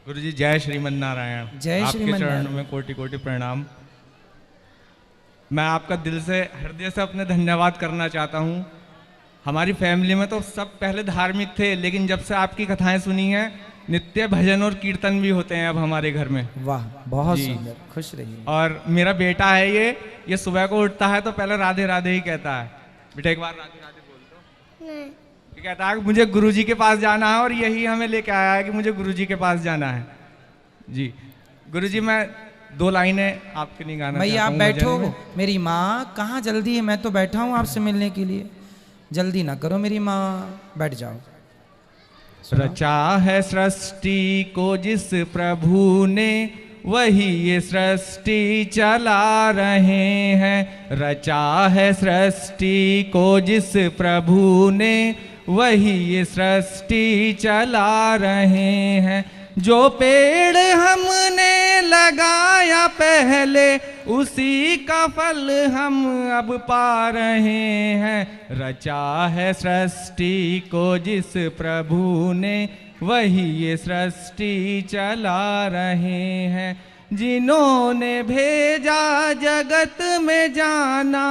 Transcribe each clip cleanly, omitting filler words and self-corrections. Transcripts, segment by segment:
गुरुजी जय श्रीमन नारायण। जय आपके श्रीमन चरणों नारायण। में कोटि कोटि प्रणाम। मैं आपका दिल से हृदय से अपने धन्यवाद करना चाहता हूँ। हमारी फैमिली में तो सब पहले धार्मिक थे, लेकिन जब से आपकी कथाएं सुनी हैं, नित्य भजन और कीर्तन भी होते हैं अब हमारे घर में। वाह, बहुत जी। सुंदर, खुश रहिए। और मेरा बेटा है ये सुबह को उठता है तो पहले राधे राधे ही कहता है। बेटा एक बार राधे राधे बोल दो। नहीं। ये कहता है कि मुझे गुरुजी के पास जाना है, और यही हमें लेके आया है कि मुझे गुरुजी के पास जाना है। जी गुरुजी, मैं 2 लाइनें आपके लिए गाना भैया आप चाहता हूँ बैठो। भजन में। मेरी माँ कहाँ जल्दी है, मैं तो बैठा हूँ आपसे मिलने के लिए। जल्दी ना करो मेरी माँ, बैठ जाओ। रचा है सृष्टि को जिस प्रभु ने, वही ये सृष्टि चला रहे हैं। रचा है सृष्टि को जिस प्रभु ने, वही ये सृष्टि चला रहे हैं। जो पेड़ हमने लगाया पहले, उसी का फल हम अब पा रहे हैं। रचा है सृष्टि को जिस प्रभु ने, वही ये सृष्टि चला रहे हैं। जिन्होंने भेजा जगत में जाना,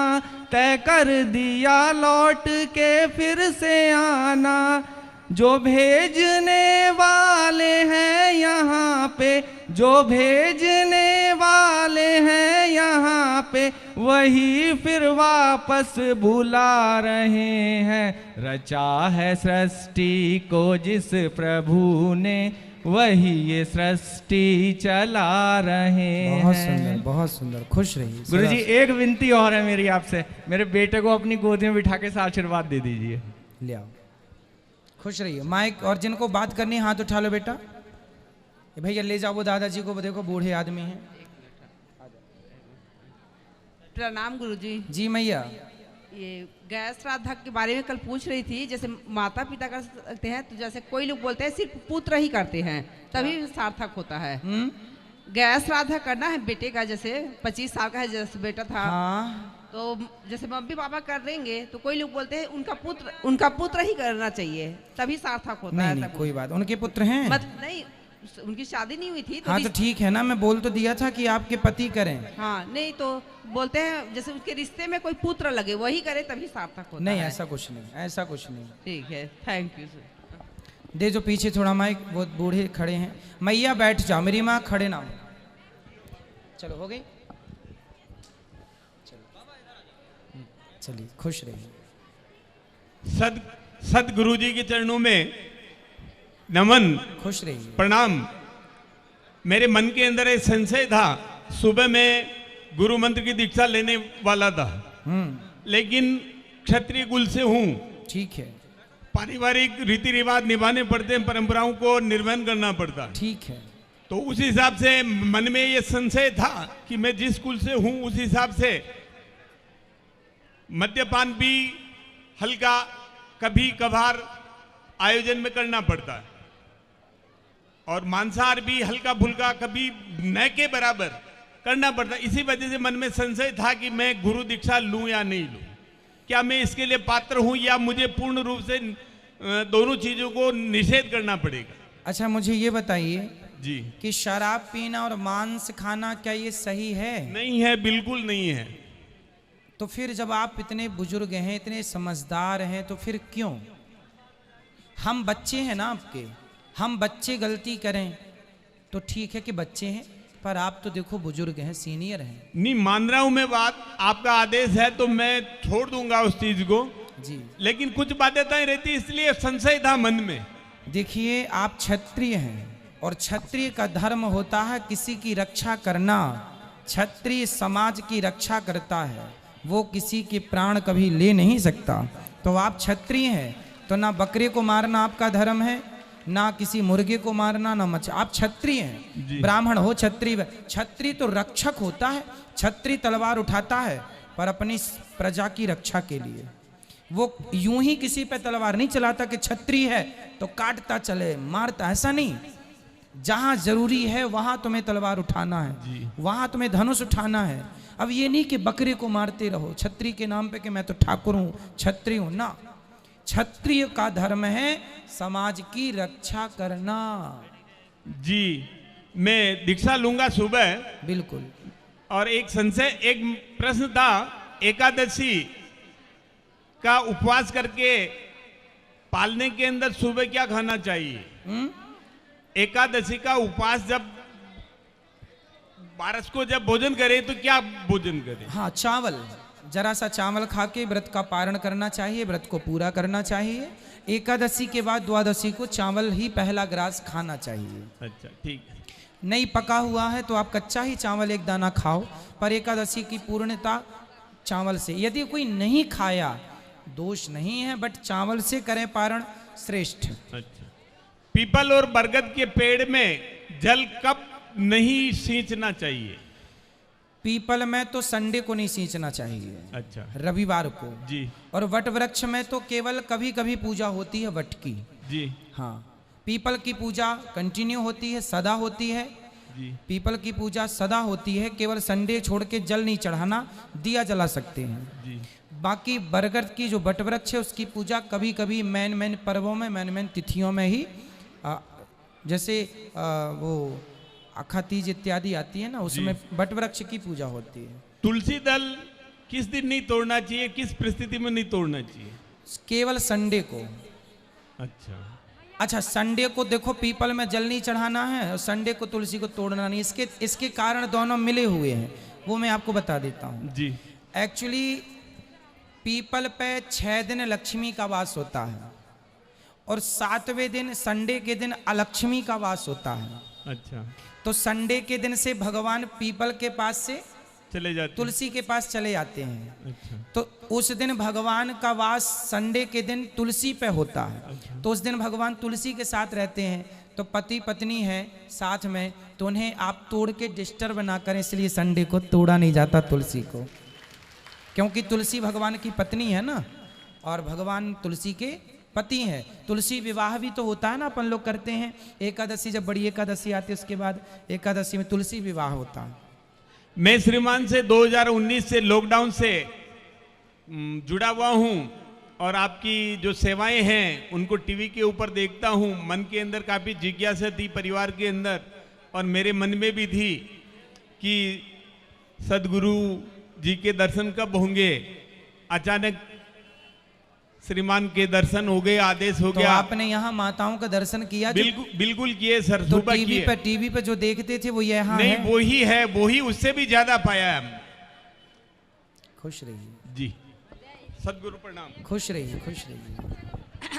तय कर दिया लौट के फिर से आना। जो भेजने वाले हैं यहाँ पे, जो भेजने वाले हैं यहाँ पे, वही फिर वापस बुला रहे हैं। रचा है सृष्टि को जिस प्रभु ने, वही ये सृष्टि चला रहे हैं। बहुत सुंदर, बहुत सुंदर, खुश रहिए। गुरुजी एक विनती और है मेरी आपसे, मेरे बेटे को अपनी गोदी में बिठा के आशीर्वाद दे दीजिए। ले आओ, खुश रहिए। माइक और जिनको बात करनी है हाथ उठा लो बेटा। ये भैया ले जाओ वो दादाजी को, देखो बूढ़े आदमी हैं। प्रणाम गुरुजी। जी मैया। ये गैर श्राद्ध के बारे में कल पूछ रही थी। जैसे माता पिता कर सकते हैं, तो जैसे कोई लोग बोलते हैं सिर्फ पुत्र ही करते हैं तभी सार्थक होता है। गैर श्राद्ध करना है बेटे का, जैसे 25 साल का है जैसे बेटा था। हाँ। तो जैसे मम्मी पापा कर देंगे, तो कोई लोग बोलते हैं उनका पुत्र ही करना चाहिए तभी सार्थक होता है। नहीं, कोई बात, उनके पुत्र हैं। नहीं, उनकी शादी नहीं हुई थी। हाँ तो ठीक है ना, मैं बोल तो दिया था कि आपके पति करें। हाँ नहीं, तो बोलते हैं जैसे उसके रिश्ते में कोई पुत्र लगे वही करे तभी सार्थक होता नहीं, है। ऐसा कुछ नहीं, ऐसा कुछ नहीं। ठीक है, थैंक यू सर। दे जो पीछे थोड़ा माइक, वो बूढ़े खड़े हैं। मैया बैठ जाओ, मेरी माँ खड़े ना हो। चलो हो गई, चलिए खुश रहिए। सदगुरु जी के चरणों में नमन, खुश रहिए, प्रणाम। मेरे मन के अंदर एक संशय था। सुबह में गुरु मंत्र की दीक्षा लेने वाला था, लेकिन क्षत्रिय कुल से हूँ। ठीक है, पारिवारिक रीति रिवाज निभाने पड़ते हैं, परंपराओं को निर्वहन करना पड़ता है। ठीक है। तो उस हिसाब से मन में ये संशय था कि मैं जिस कुल से हूँ उस हिसाब से मद्यपान भी हल्का कभी कभार आयोजन में करना पड़ता है, और मांसाहार भी हल्का फुल्का कभी न के बराबर करना पड़ता है। इसी वजह से मन में संशय था कि मैं गुरु दीक्षा लूं या नहीं लूं, क्या मैं इसके लिए पात्र हूं या मुझे पूर्ण रूप से दोनों चीजों को निषेध करना पड़ेगा। अच्छा मुझे ये बताइए जी, कि शराब पीना और मांस खाना क्या ये सही है? नहीं है, बिल्कुल नहीं है। तो फिर जब आप इतने बुजुर्ग हैं, इतने समझदार हैं, तो फिर क्यों? हम बच्चे हैं ना आपके, हम बच्चे गलती करें तो ठीक है कि बच्चे हैं, पर आप तो देखो बुजुर्ग हैं, सीनियर हैं। नहीं मान रहा हूं मैं बात, आपका आदेश है तो मैं छोड़ दूंगा उस चीज को जी, लेकिन कुछ बाध्यताएं रहती, इसलिए संशय था मन में। देखिए आप क्षत्रिय हैं, और क्षत्रिय का धर्म होता है किसी की रक्षा करना। क्षत्रिय समाज की रक्षा करता है, वो किसी के प्राण कभी ले नहीं सकता। तो आप क्षत्रिय हैं, तो ना बकरे को मारना आपका धर्म है, ना किसी मुर्गे को मारना, ना मच्छर। आप क्षत्रिय हैं, ब्राह्मण हो, क्षत्रिय। क्षत्रिय तो रक्षक होता है। क्षत्रिय तलवार उठाता है पर अपनी प्रजा की रक्षा के लिए। वो यूं ही किसी पे तलवार नहीं चलाता कि क्षत्रिय है तो काटता चले, मारता, ऐसा नहीं। जहां जरूरी है वहां तुम्हें तलवार उठाना है, वहां तुम्हें धनुष उठाना है। अब ये नहीं कि बकरे को मारते रहो क्षत्रिय के नाम पे कि मैं तो ठाकुर हूं, क्षत्रिय हूं ना। क्षत्रिय का धर्म है समाज की रक्षा करना। जी, मैं दीक्षा लूंगा सुबह। बिल्कुल। और एक संशय, एक प्रश्न था, एकादशी का उपवास करके पालने के अंदर सुबह क्या खाना चाहिए? एकादशी का उपवास जब 12 को जब भोजन करें तो क्या भोजन करें? हाँ, चावल, जरा सा चावल खा के व्रत का पारण करना चाहिए, व्रत को पूरा करना चाहिए। एकादशी के बाद द्वादशी को चावल ही पहला ग्रास खाना चाहिए। अच्छा, ठीक है। नहीं पका हुआ है तो आप कच्चा ही चावल एक दाना खाओ, पर एकादशी की पूर्णता चावल से। यदि कोई नहीं खाया दोष नहीं है, बट चावल से करें पारण श्रेष्ठ। अच्छा, पीपल और बरगद के पेड़ में जल कब नहीं सींचना चाहिए? पीपल में तो संडे को नहीं सींचना चाहिए, अच्छा, रविवार को। जी और वट वृक्ष में तो केवल कभी कभी पूजा होती है वट की। जी हाँ, पीपल की पूजा कंटिन्यू होती है, सदा होती है। जी पीपल की पूजा सदा होती है, केवल संडे छोड़ के जल नहीं चढ़ाना, दिया जला सकते हैं। जी बाकी बरगद की जो वट वृक्ष है उसकी पूजा कभी कभी मैन पर्वों में, मैन तिथियों में ही, जैसे वो अखा तीज इत्यादि आती है ना, उसमें वट वृक्ष की पूजा होती है। तुलसी दल किस दिन नहीं तोड़ना चाहिए, किस परिस्थिति में नहीं तोड़ना चाहिए? केवल संडे को। अच्छा, संडे को देखो पीपल में जल नहीं चढ़ाना है और संडे को तुलसी को तोड़ना नहीं। इसके कारण दोनों मिले हुए हैं, वो मैं आपको बता देता हूँ। जी एक्चुअली पीपल पे 6 दिन लक्ष्मी का वास होता है और 7वें दिन संडे के दिन अलक्ष्मी का वास होता है। अच्छा, तो संडे के दिन से भगवान पीपल के पास से चले जाते तुलसी के पास चले जाते हैं। अच्छा, तो उस दिन भगवान का वास संडे के दिन तुलसी पे होता है। अच्छा। तो उस दिन भगवान तुलसी के साथ रहते हैं, तो पति पत्नी है साथ में, तो उन्हें आप तोड़ के डिस्टर्ब ना करें, इसलिए संडे को तोड़ा नहीं जाता तुलसी को, क्योंकि तुलसी भगवान की पत्नी है ना, और भगवान तुलसी के पति हैं। तुलसी विवाह भी तो होता है ना, अपन लोग करते हैं। एकादशी, जब बड़ी एकादशी आती है उसके बाद एकादशी में तुलसी विवाह होता है। मैं श्रीमान से 2019 से लॉकडाउन से जुड़ा हुआ हूं और आपकी जो सेवाएं हैं उनको टीवी के ऊपर देखता हूं। मन के अंदर काफी जिज्ञासा थी परिवार के अंदर, और मेरे मन में भी थी कि सदगुरु जी के दर्शन कब होंगे। अचानक श्रीमान के दर्शन हो गए, आदेश हो तो गया। आपने यहाँ माताओं का दर्शन किया? बिल्कुल किए सर, तो सुबह किए। टीवी पे जो देखते थे वो यहाँ नहीं, है? वही है, वही, उससे भी ज्यादा पाया है हमने। खुश रहिए जी, सदगुरु प्रणाम। खुश रहिए, खुश रहिए।